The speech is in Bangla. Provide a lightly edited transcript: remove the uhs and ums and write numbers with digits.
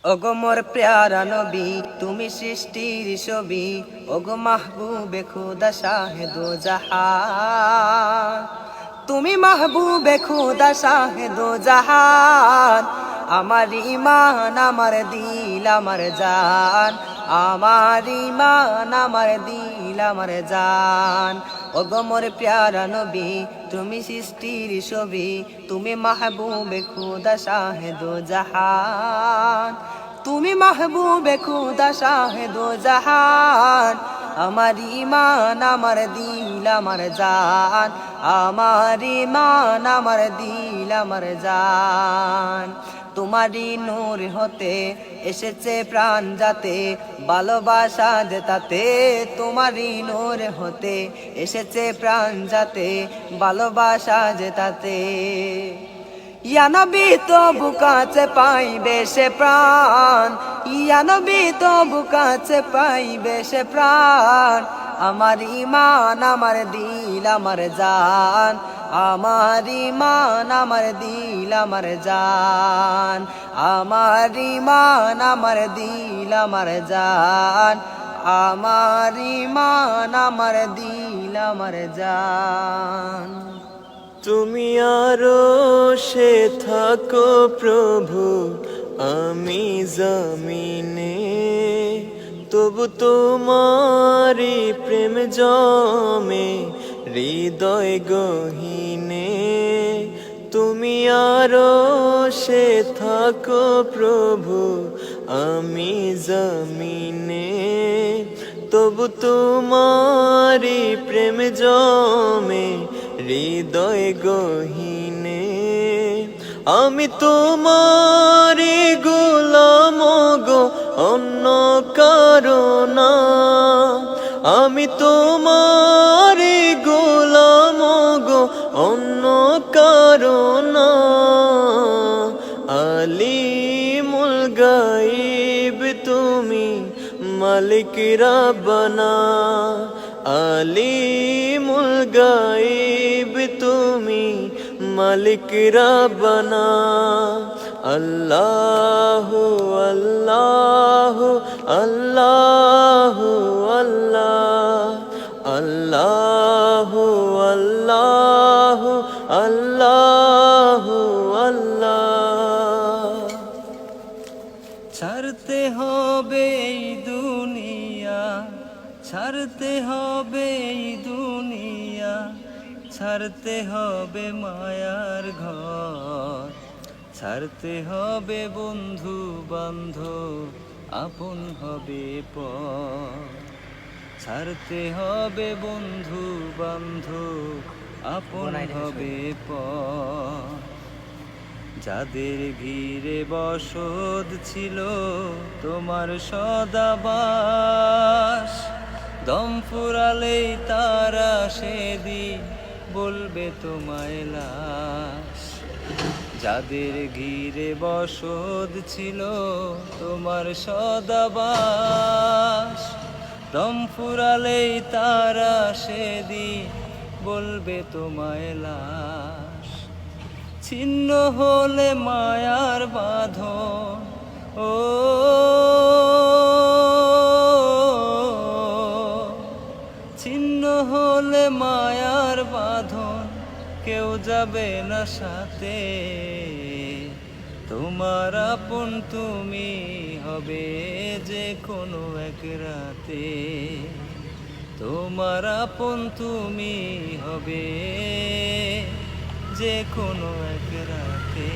ওগো মোর প্যারা নবী তুমি সৃষ্টির ছবি, ওগো মাহবুবে খুদা শাহে দো জাহান, তুমি মাহবুবে খুদা শাহে দো জাহান। আমার ঈমান আমার দিল আমার জান, আমার ঈমান আমার দিল আমার জান। ওগো মোর প্যারা নবী তুমি সৃষ্টির ছবি, তুমি মাহবুবে খুদা শাহে দো জাহান, তুমি মাহবুবে খুদা শাহে দো জাহান। আমার ঈমান আমার দিল আমার জান, আমার ঈমান আমার দিল আমার জান। তোমারই নূর হতে এসেছে প্রাণ যাতে, ভালোবাসা যে তাতে। তোমারই নূর হতে এসেছে প্রাণ যাতে, ভালোবাসা যে তাতে। ইয়া নবী তবু কাছে পাইবে সে প্রাণ, ইয়া নবী তবু কাছে পাইবে সে প্রাণ। আমার ঈমান আমার দিল আমার জান, আমার ঈমান আমার দিল আমার জান, আমার ঈমান আমার দিল আমার জান, আমার ঈমান আমার দিল আমার জান। তুমি আরশে থাকো প্রভু, আমি জমিনে, তবু তোমারি প্রেম জমে হৃদয় গহীনে। তুমি আরশে থাকো প্রভু, আমি জমিনে, তবু তোমারি প্রেম জমে হৃদয় গহীনে। আমি তোমারি গোলাম গো, অন্য কারো না। আমি তোমারি গোলাম গো, অন্য কারো না। আলিমুল গায়ব তুমি, মালিক রাব্বানা। আলিমুল গায়ব তুমি, মালিক রাব্বানা। আল্লাহু আল্লাহু আল্লাহু আল্লাহ, আল্লাহু আল্লাহু আল্লাহু আল্লাহ। ছাড়তে হবে এই দুনিয়া, ছাড়তে হবে এই দুনিয়া, ছাড়তে হবে মায়ার ঘর, ছাড়তে হবে বন্ধু বান্ধব, আপন হবে পর। ছাড়তে হবে বন্ধু বান্ধব, আপন হবে পর। যাদের ঘিরে বসত ছিল তোমার সদাবাস, দম ফুরালেই তারা সেদিন বলবে তোমায় লাশ। যাদের ঘিরে বসত ছিল তোমার সদাবাস, দম ফুরালেই তারা সেদিন বলবে তোমায় লাশ। ছিন্ন হলে মায়ার বাঁধন, ও ছিন্ন হলে মায়ার বাঁধন, কেউ যাবে না সাথে। তোমার আপন তুমি হবে যে কোনো এক রাতে, তোমার আপন তুমি হবে যে কোনো এক রাতে।